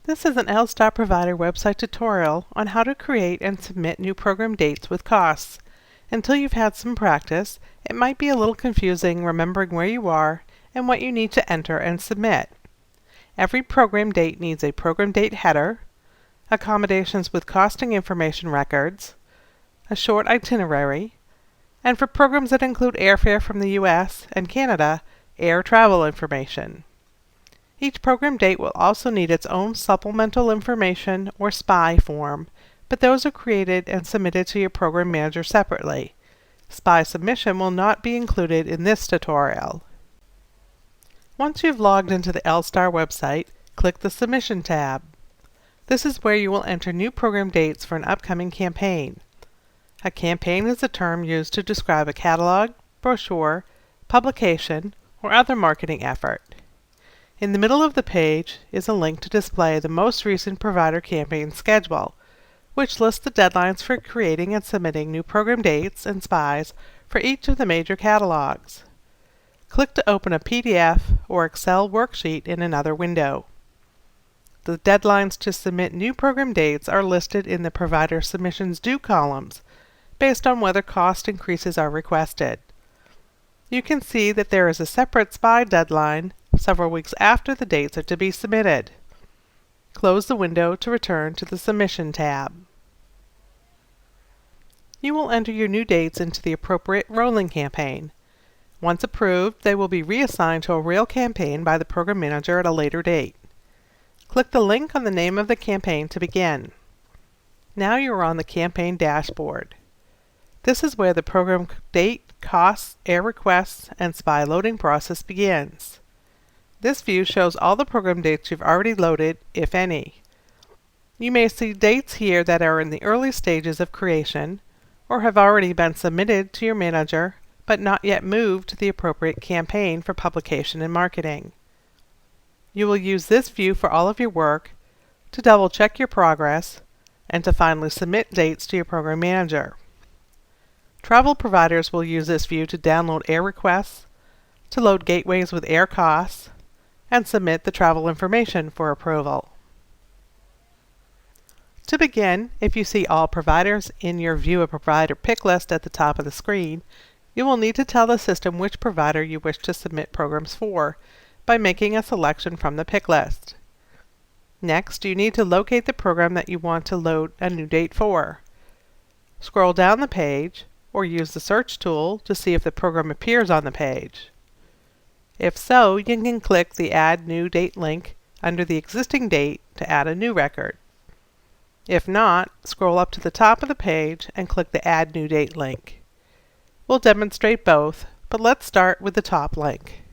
This is an LSTAR Provider website tutorial on how to create and submit new program dates with costs. Until you've had some practice, it might be a little confusing remembering where you are and what you need to enter and submit. Every program date needs a program date header, accommodations with costing information records, a short itinerary, and for programs that include airfare from the US and Canada, air travel information. Each program date will also need its own supplemental information or SPI form, but those are created and submitted to your program manager separately. SPI submission will not be included in this tutorial. Once you've logged into the LSTAR website, click the Submission tab. This is where you will enter new program dates for an upcoming campaign. A campaign is a term used to describe a catalog, brochure, publication, or other marketing effort. In the middle of the page is a link to display the most recent provider campaign schedule, which lists the deadlines for creating and submitting new program dates and SPIs for each of the major catalogs. Click to open a PDF or Excel worksheet in another window. The deadlines to submit new program dates are listed in the Provider Submissions Due columns, based on whether cost increases are requested. You can see that there is a separate SPI deadline several weeks after the dates are to be submitted. Close the window to return to the Submission tab. You will enter your new dates into the appropriate rolling campaign. Once approved, they will be reassigned to a real campaign by the program manager at a later date. Click the link on the name of the campaign to begin. Now you are on the campaign dashboard. This is where the program date, costs, air requests, and SPI loading process begins. This view shows all the program dates you've already loaded, if any. You may see dates here that are in the early stages of creation, or have already been submitted to your manager, but not yet moved to the appropriate campaign for publication and marketing. You will use this view for all of your work, to double-check your progress, and to finally submit dates to your program manager. Travel providers will use this view to download air requests, to load gateways with air costs, and submit the travel information for approval. To begin, if you see all providers in your View a Provider pick list at the top of the screen, you will need to tell the system which provider you wish to submit programs for by making a selection from the pick list. Next, you need to locate the program that you want to load a new date for. Scroll down the page, or use the search tool to see if the program appears on the page. If so, you can click the Add New Date link under the existing date to add a new record. If not, scroll up to the top of the page and click the Add New Date link. We'll demonstrate both, but let's start with the top link.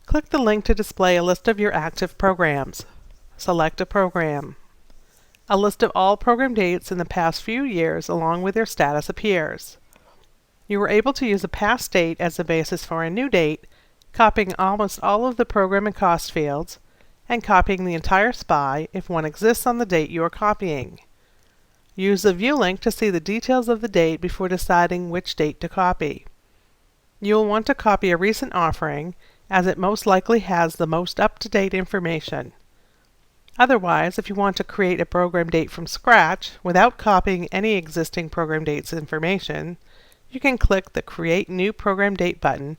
Click the link to display a list of your active programs. Select a program. A list of all program dates in the past few years along with their status appears. You were able to use a past date as the basis for a new date, copying almost all of the program and cost fields, and copying the entire SPI if one exists on the date you are copying. Use the View link to see the details of the date before deciding which date to copy. You will want to copy a recent offering, as it most likely has the most up-to-date information. Otherwise, if you want to create a program date from scratch without copying any existing program date's information, you can click the Create New Program Date button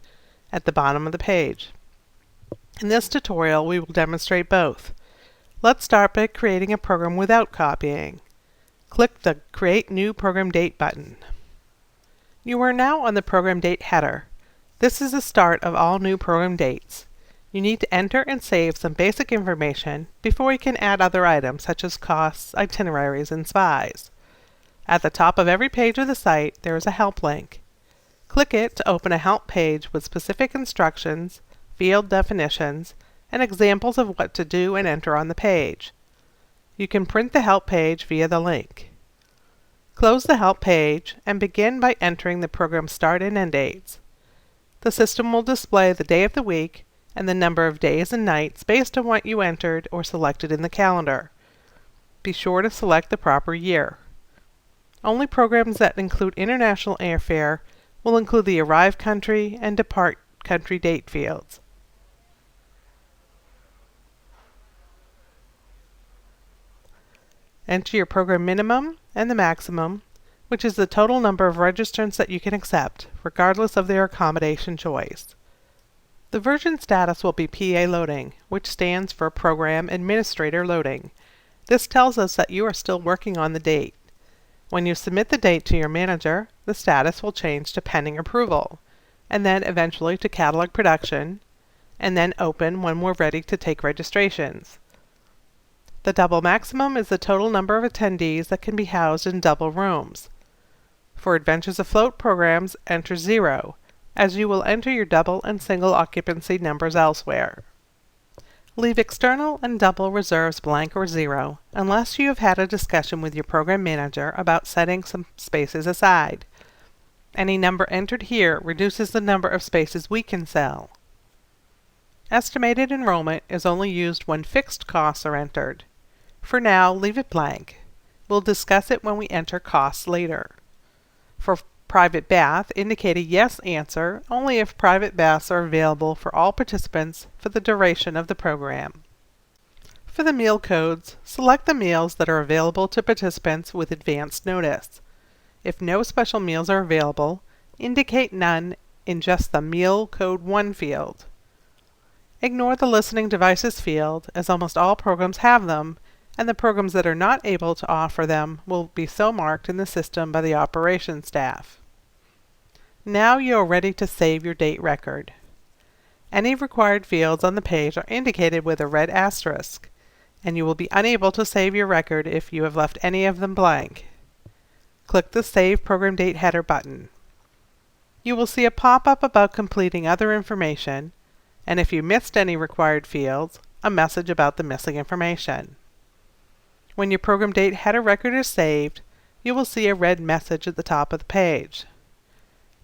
at the bottom of the page. In this tutorial, we will demonstrate both. Let's start by creating a program without copying. Click the Create New Program Date button. You are now on the program date header. This is the start of all new program dates. You need to enter and save some basic information before you can add other items such as costs, itineraries, and SPIs. At the top of every page of the site, there is a help link. Click it to open a help page with specific instructions, field definitions, and examples of what to do and enter on the page. You can print the help page via the link. Close the help page and begin by entering the program start and end dates. The system will display the day of the week and the number of days and nights based on what you entered or selected in the calendar. Be sure to select the proper year. Only programs that include international airfare will include the arrive country and depart country date fields. enter your program minimum and the maximum, which is the total number of registrants that you can accept, regardless of their accommodation choice. The version status will be PA loading, which stands for Program Administrator Loading. This tells us that you are still working on the date. When you submit the date to your manager, the status will change to Pending Approval, and then eventually to Catalog Production, and then Open when we're ready to take registrations. The double maximum is the total number of attendees that can be housed in double rooms. For Adventures Afloat programs, enter 0, as you will enter your double and single occupancy numbers elsewhere. Leave external and double reserves blank or 0, unless you have had a discussion with your program manager about setting some spaces aside. Any number entered here reduces the number of spaces we can sell. Estimated enrollment is only used when fixed costs are entered. For now, leave it blank. We'll discuss it when we enter costs later. For private bath, indicate a yes answer only if private baths are available for all participants for the duration of the program. For the meal codes, select the meals that are available to participants with advance notice. If no special meals are available, indicate none in just the Meal Code 1 field. Ignore the Listening Devices field, as almost all programs have them, and the programs that are not able to offer them will be so marked in the system by the operations staff. Now you are ready to save your date record. Any required fields on the page are indicated with a red asterisk, and you will be unable to save your record if you have left any of them blank. Click the Save Program Date Header button. You will see a pop-up about completing other information, and if you missed any required fields, a message about the missing information. When your program date header record is saved, you will see a red message at the top of the page.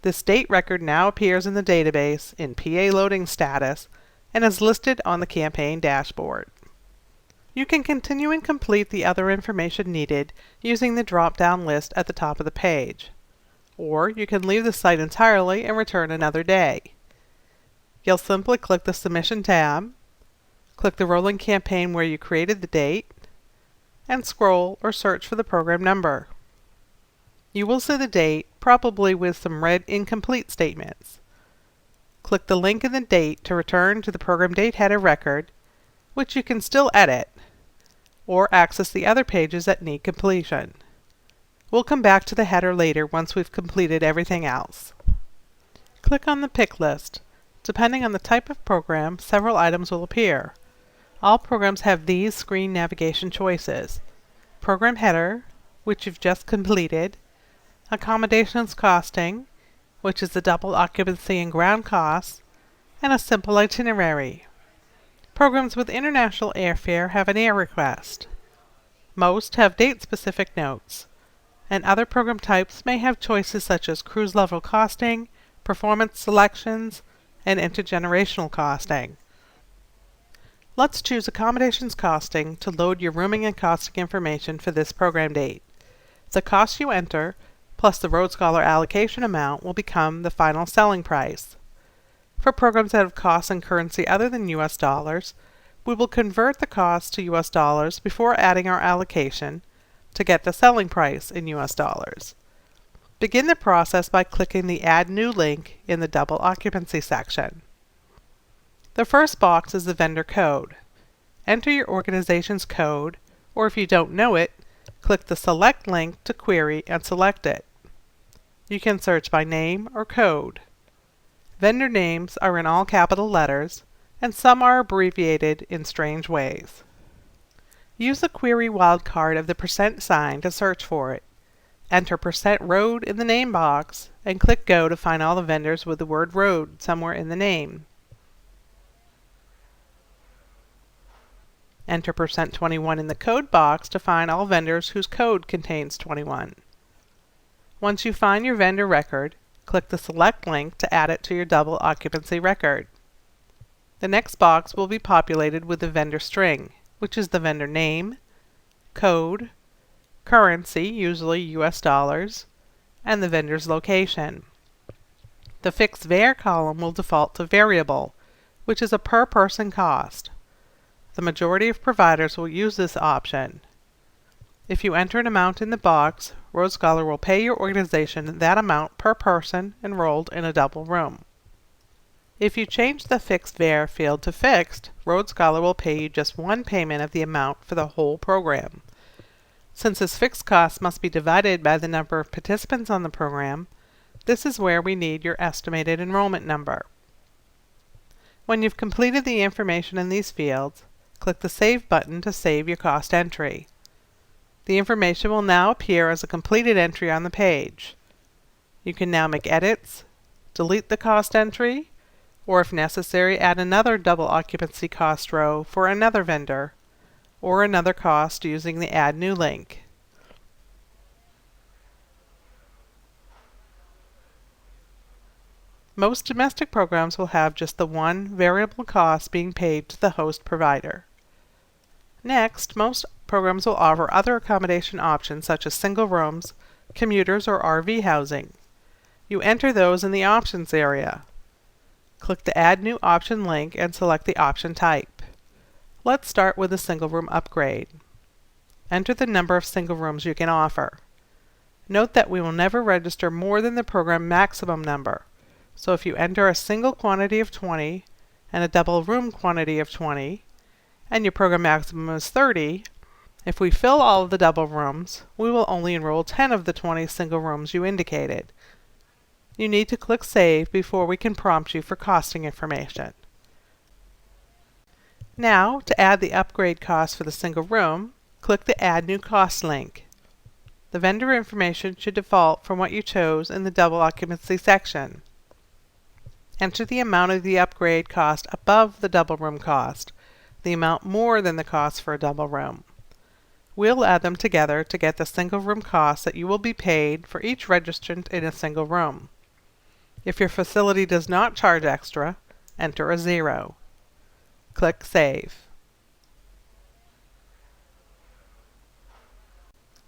This date record now appears in the database in PA loading status and is listed on the campaign dashboard. You can continue and complete the other information needed using the drop-down list at the top of the page, or you can leave the site entirely and return another day. You'll simply click the Submission tab, click the rolling campaign where you created the date, and scroll or search for the program number. You will see the date, probably with some red incomplete statements. Click the link in the date to return to the program date header record, which you can still edit, or access the other pages that need completion. We'll come back to the header later once we've completed everything else. Click on the pick list. Depending on the type of program, several items will appear. All programs have these screen navigation choices: Program Header, which you've just completed, Accommodations Costing, which is the double occupancy and ground costs, and a simple itinerary. Programs with international airfare have an air request. Most have date-specific notes, and other program types may have choices such as cruise level costing, performance selections, and intergenerational costing. Let's choose Accommodations Costing to load your rooming and costing information for this program date. The cost you enter, plus the Rhodes Scholar allocation amount, will become the final selling price. For programs that have costs in currency other than US dollars, we will convert the cost to US dollars before adding our allocation to get the selling price in US dollars. Begin the process by clicking the Add New link in the Double Occupancy section. The first box is the vendor code. Enter your organization's code, or if you don't know it, click the Select link to query and select it. You can search by name or code. Vendor names are in all capital letters, and some are abbreviated in strange ways. Use the query wildcard of the % to search for it. Enter %road in the name box, and click Go to find all the vendors with the word road somewhere in the name. Enter %21 in the code box to find all vendors whose code contains 21. Once you find your vendor record, click the Select link to add it to your double occupancy record. The next box will be populated with the vendor string, which is the vendor name, code, currency, usually US dollars, and the vendor's location. The fixed var column will default to variable, which is a per person cost. The majority of providers will use this option. If you enter an amount in the box, Rhodes Scholar will pay your organization that amount per person enrolled in a double room. If you change the fixed var field to fixed, Rhodes Scholar will pay you just one payment of the amount for the whole program. Since this fixed cost must be divided by the number of participants on the program, this is where we need your estimated enrollment number. When you've completed the information in these fields, click the Save button to save your cost entry. The information will now appear as a completed entry on the page. You can now make edits, delete the cost entry, or if necessary add another double occupancy cost row for another vendor, or another cost using the Add New link. Most domestic programs will have just the one variable cost being paid to the host provider. Next, most programs will offer other accommodation options such as single rooms, commuters, or RV housing. You enter those in the Options area. Click the Add New Option link and select the option type. Let's start with a single room upgrade. Enter the number of single rooms you can offer. Note that we will never register more than the program maximum number, so if you enter a single quantity of 20 and a double room quantity of 20, and your program maximum is 30, if we fill all of the double rooms, we will only enroll 10 of the 20 single rooms you indicated. You need to click Save before we can prompt you for costing information. Now, to add the upgrade cost for the single room, click the Add New Cost link. The vendor information should default from what you chose in the double occupancy section. Enter the amount of the upgrade cost above the double room cost, the amount more than the cost for a double room. We'll add them together to get the single room cost that you will be paid for each registrant in a single room. If your facility does not charge extra, enter a 0. Click Save.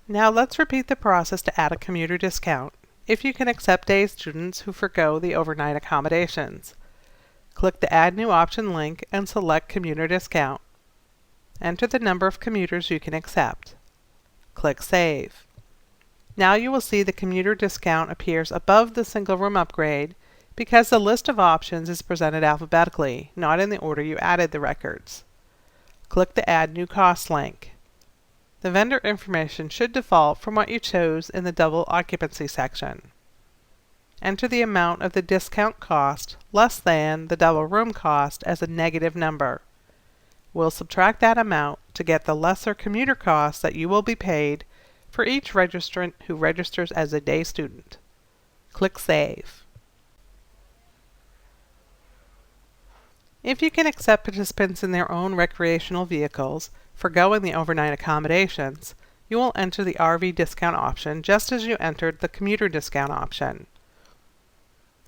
Now let's repeat the process to add a commuter discount, if you can accept day students who forgo the overnight accommodations. Click the Add New Option link and select Commuter Discount. Enter the number of commuters you can accept. Click Save. Now you will see the commuter discount appears above the single room upgrade because the list of options is presented alphabetically, not in the order you added the records. Click the Add New Cost link. The vendor information should default from what you chose in the double occupancy section. Enter the amount of the discount cost less than the double room cost as a negative number. We'll subtract that amount to get the lesser commuter cost that you will be paid for each registrant who registers as a day student. Click Save. If you can accept participants in their own recreational vehicles, forgoing the overnight accommodations, you will enter the RV discount option just as you entered the commuter discount option.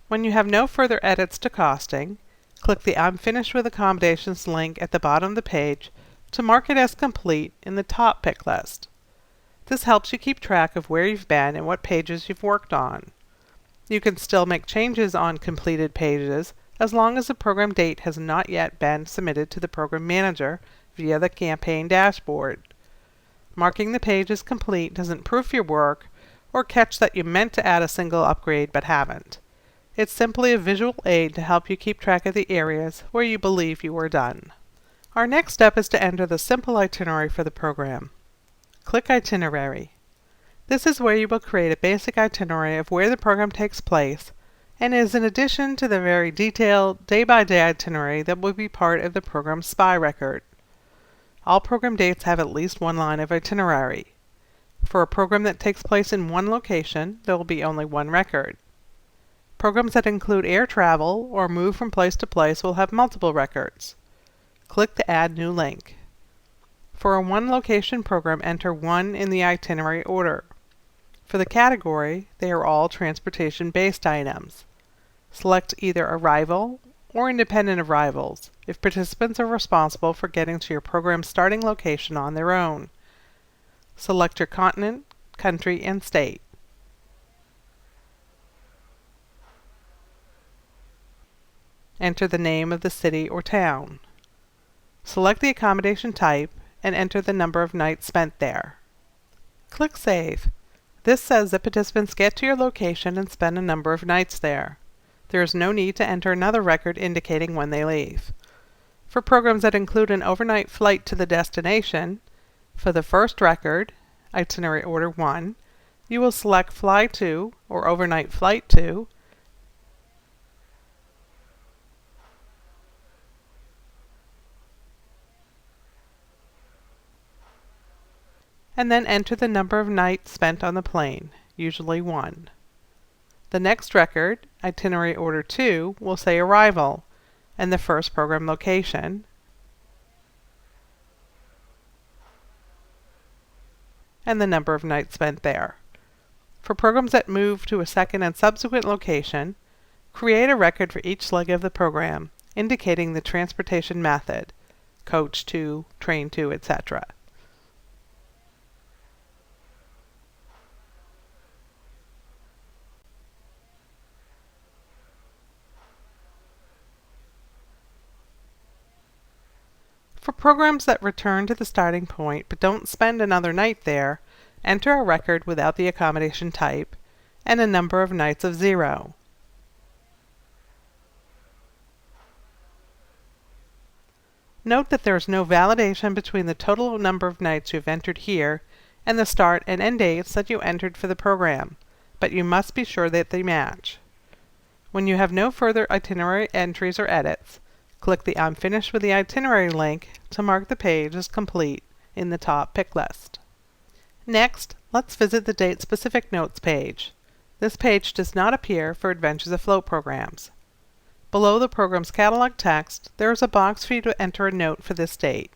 When you have no further edits to costing, click the I'm finished with accommodations link at the bottom of the page to mark it as complete in the top pick list. This helps you keep track of where you've been and what pages you've worked on. You can still make changes on completed pages as long as the program date has not yet been submitted to the program manager via the campaign dashboard. Marking the page as complete doesn't proof your work or catch that you meant to add a single upgrade but haven't. It's simply a visual aid to help you keep track of the areas where you believe you were done. Our next step is to enter the simple itinerary for the program. Click Itinerary. This is where you will create a basic itinerary of where the program takes place and is in addition to the very detailed day-by-day itinerary that will be part of the program SPY record. All program dates have at least one line of itinerary. For a program that takes place in one location, there will be only one record. Programs that include air travel or move from place to place will have multiple records. Click the Add New link. For a one-location program, enter 1 in the itinerary order. For the category, they are all transportation-based items. Select either Arrival or Independent Arrivals if participants are responsible for getting to your program's starting location on their own. Select your continent, country, and state. Enter the name of the city or town. Select the accommodation type and enter the number of nights spent there. Click Save. This says that participants get to your location and spend a number of nights there. There is no need to enter another record indicating when they leave. For programs that include an overnight flight to the destination, for the first record, Itinerary Order 1, you will select Fly To or Overnight Flight To, and then enter the number of nights spent on the plane, usually 1. The next record, Itinerary Order 2, will say Arrival, and the first program location, and the number of nights spent there. For programs that move to a second and subsequent location, create a record for each leg of the program, indicating the transportation method, coach to, train to, etc. For programs that return to the starting point but don't spend another night there, enter a record without the accommodation type and a number of nights of 0. Note that there is no validation between the total number of nights you have entered here and the start and end dates that you entered for the program, but you must be sure that they match. When you have no further itinerary entries or edits, click the I'm finished with the itinerary link to mark the page as complete in the top pick list. Next, let's visit the date-specific notes page. This page does not appear for Adventures Afloat programs. Below the program's catalog text, there is a box for you to enter a note for this date.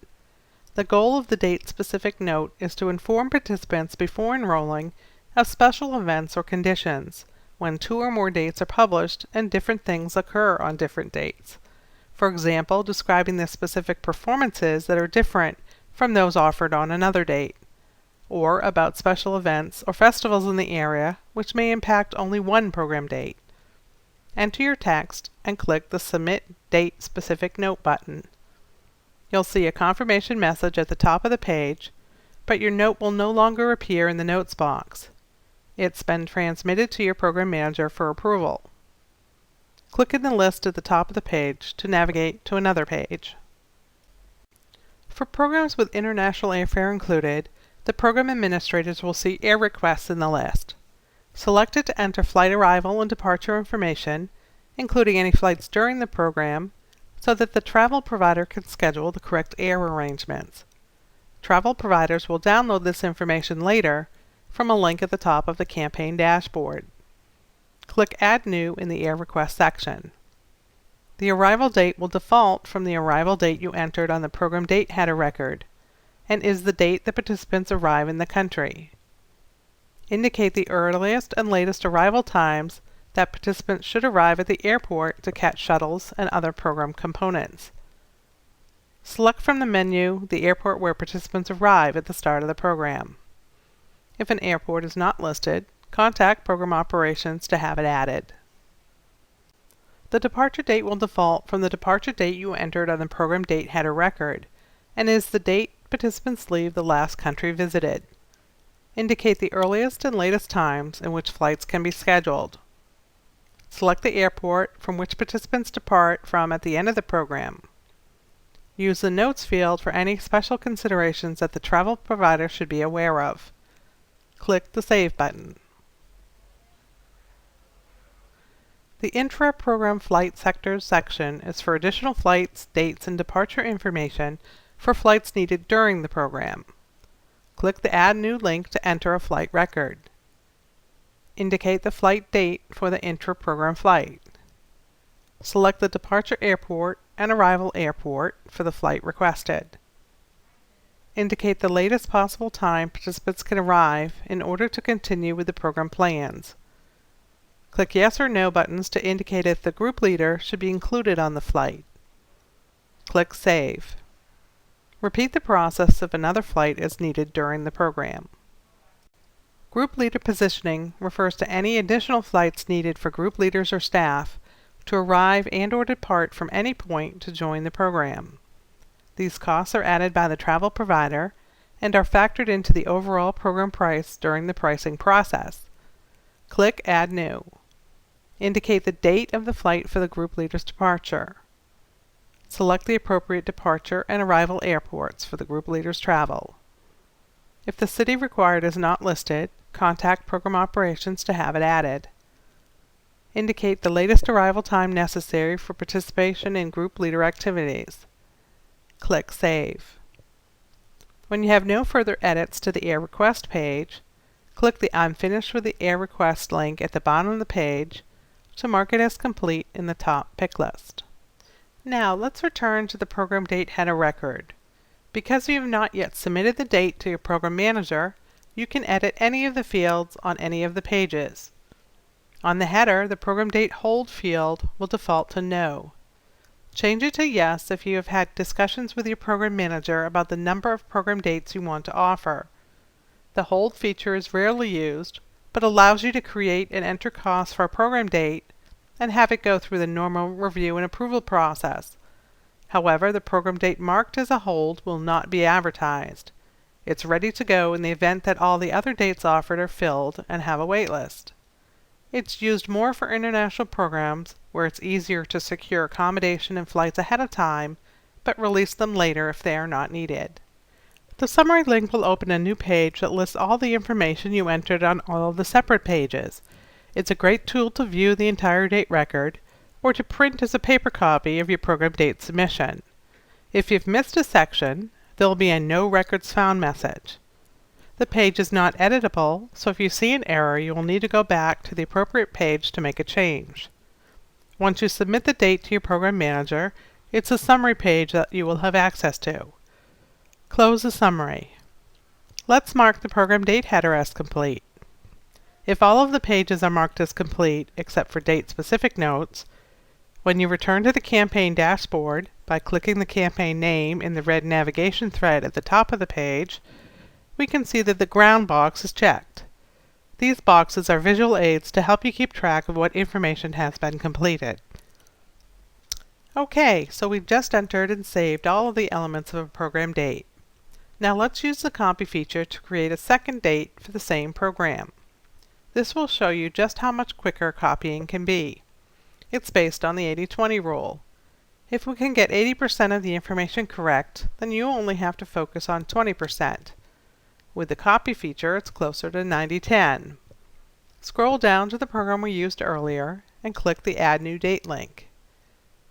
The goal of the date-specific note is to inform participants before enrolling of special events or conditions when 2 or more dates are published and different things occur on different dates. For example, describing the specific performances that are different from those offered on another date, or about special events or festivals in the area which may impact only one program date. Enter your text and click the Submit Date Specific Note button. You'll see a confirmation message at the top of the page, but your note will no longer appear in the Notes box. It's been transmitted to your program manager for approval. Click in the list at the top of the page to navigate to another page. For programs with international airfare included, the program administrators will see air requests in the list. Select it to enter flight arrival and departure information, including any flights during the program, so that the travel provider can schedule the correct air arrangements. Travel providers will download this information later from a link at the top of the campaign dashboard. Click Add New in the Air Request section. The arrival date will default from the arrival date you entered on the program date header record, and is the date the participants arrive in the country. Indicate the earliest and latest arrival times that participants should arrive at the airport to catch shuttles and other program components. Select from the menu the airport where participants arrive at the start of the program. If an airport is not listed, contact Program Operations to have it added. The departure date will default from the departure date you entered on the program date header record, and is the date participants leave the last country visited. Indicate the earliest and latest times in which flights can be scheduled. Select the airport from which participants depart from at the end of the program. Use the Notes field for any special considerations that the travel provider should be aware of. Click the Save button. The Intra-Program Flight Sectors section is for additional flights, dates, and departure information for flights needed during the program. Click the Add New link to enter a flight record. Indicate the flight date for the intra-program flight. Select the departure airport and arrival airport for the flight requested. Indicate the latest possible time participants can arrive in order to continue with the program plans. Click Yes or No buttons to indicate if the group leader should be included on the flight. Click Save. Repeat the process if another flight is needed during the program. Group leader positioning refers to any additional flights needed for group leaders or staff to arrive and/or depart from any point to join the program. These costs are added by the travel provider and are factored into the overall program price during the pricing process. Click Add New. Indicate the date of the flight for the group leader's departure. Select the appropriate departure and arrival airports for the group leader's travel. If the city required is not listed, contact Program Operations to have it added. Indicate the latest arrival time necessary for participation in group leader activities. Click Save. When you have no further edits to the Air Request page, click the I'm finished with the Air Request link at the bottom of the page to mark it as complete in the top pick list. Now let's return to the program date header record. Because you have not yet submitted the date to your program manager, you can edit any of the fields on any of the pages. On the header, the program date hold field will default to No. Change it to Yes if you have had discussions with your program manager about the number of program dates you want to offer. The hold feature is rarely used, but allows you to create and enter costs for a program date and have it go through the normal review and approval process. However, the program date marked as a hold will not be advertised. It's ready to go in the event that all the other dates offered are filled and have a wait list. It's used more for international programs where it's easier to secure accommodation and flights ahead of time, but release them later if they are not needed. The summary link will open a new page that lists all the information you entered on all of the separate pages. It's a great tool to view the entire date record, or to print as a paper copy of your program date submission. If you've missed a section, there will be a No Records Found message. The page is not editable, so if you see an error, you will need to go back to the appropriate page to make a change. Once you submit the date to your program manager, it's a summary page that you will have access to. Close the summary. Let's mark the program date header as complete. If all of the pages are marked as complete, except for date-specific notes, when you return to the campaign dashboard by clicking the campaign name in the red navigation thread at the top of the page, we can see that the ground box is checked. These boxes are visual aids to help you keep track of what information has been completed. Okay, so we've just entered and saved all of the elements of a program date. Now let's use the copy feature to create a second date for the same program. This will show you just how much quicker copying can be. It's based on the 80-20 rule. If we can get 80% of the information correct, then you only have to focus on 20%. With the copy feature, it's closer to 90-10. Scroll down to the program we used earlier and click the Add New Date link.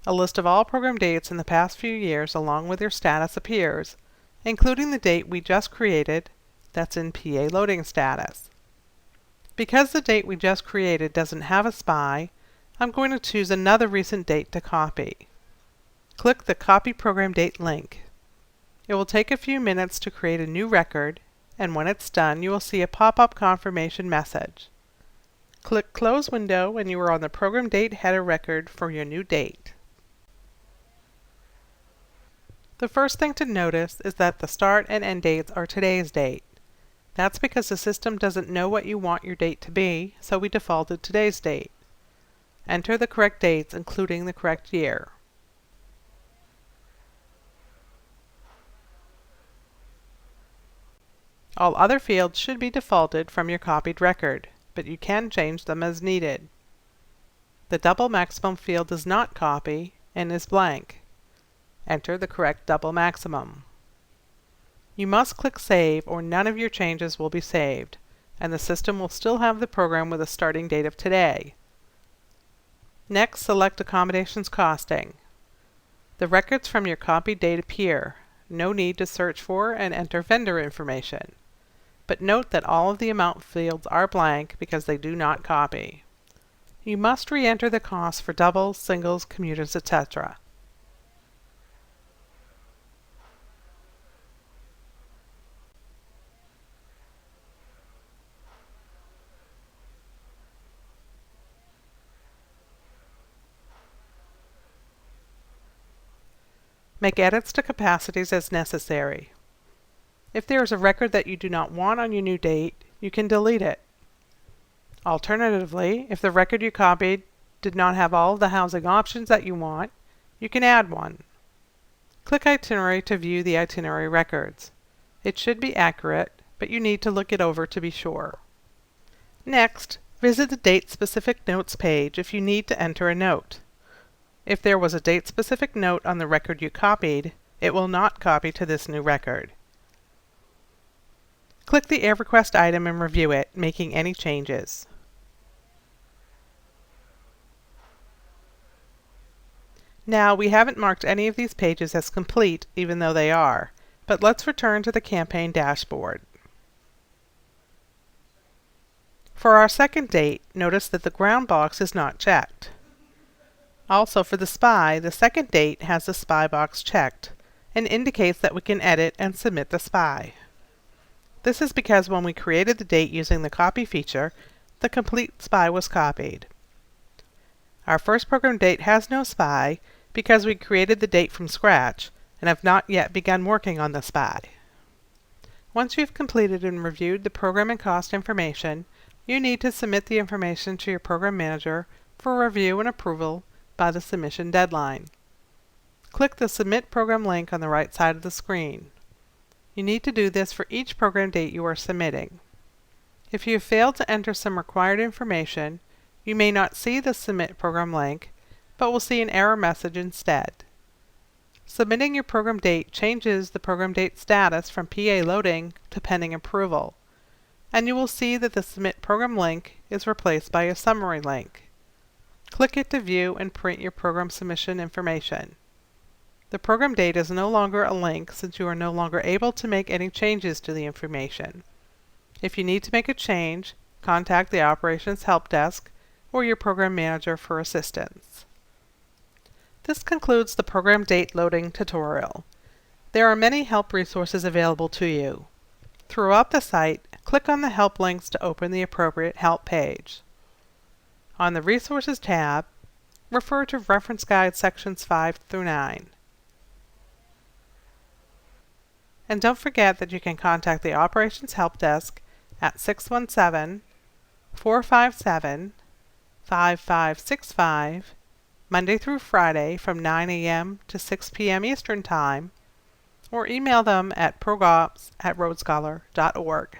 A list of all program dates in the past few years along with their status appears, including the date we just created that's in PA loading status. Because the date we just created doesn't have a SPI, I'm going to choose another recent date to copy. Click the Copy Program Date link. It will take a few minutes to create a new record, and when it's done, you will see a pop-up confirmation message. Click Close Window when you are on the Program Date header record for your new date. The first thing to notice is that the start and end dates are today's date. That's because the system doesn't know what you want your date to be, so we defaulted today's date. Enter the correct dates, including the correct year. All other fields should be defaulted from your copied record, but you can change them as needed. The double maximum field does not copy and is blank. Enter the correct double maximum. You must click Save or none of your changes will be saved, and the system will still have the program with a starting date of today. Next, select Accommodations Costing. The records from your copied date appear. No need to search for and enter vendor information. But note that all of the amount fields are blank because they do not copy. You must re-enter the costs for doubles, singles, commuters, etc. Make edits to capacities as necessary. If there is a record that you do not want on your new date, you can delete it. Alternatively, if the record you copied did not have all of the housing options that you want, you can add one. Click Itinerary to view the itinerary records. It should be accurate, but you need to look it over to be sure. Next, visit the Date-Specific Notes page if you need to enter a note. If there was a date-specific note on the record you copied, it will not copy to this new record. Click the Air Request item and review it, making any changes. Now, we haven't marked any of these pages as complete, even though they are, but let's return to the campaign dashboard. For our second date, notice that the ground box is not checked. Also, for the SPY, the second date has the SPY box checked and indicates that we can edit and submit the SPY. This is because when we created the date using the copy feature, the complete SPY was copied. Our first program date has no SPY because we created the date from scratch and have not yet begun working on the SPY. Once you've completed and reviewed the program and cost information, you need to submit the information to your program manager for review and approval by the submission deadline. Click the Submit Program link on the right side of the screen. You need to do this for each program date you are submitting. If you have failed to enter some required information, you may not see the Submit Program link, but will see an error message instead. Submitting your program date changes the program date status from PA loading to pending approval, and you will see that the Submit Program link is replaced by a summary link. Click it to view and print your program submission information. The program date is no longer a link since you are no longer able to make any changes to the information. If you need to make a change, contact the Operations Help Desk or your program manager for assistance. This concludes the program date loading tutorial. There are many help resources available to you. Throughout the site, click on the help links to open the appropriate help page. On the Resources tab, refer to Reference Guide sections 5 through 9. And don't forget that you can contact the Operations Help Desk at 617-457-5565 Monday through Friday from 9 a.m. to 6 p.m. Eastern Time, or email them at progops@roadscholar.org.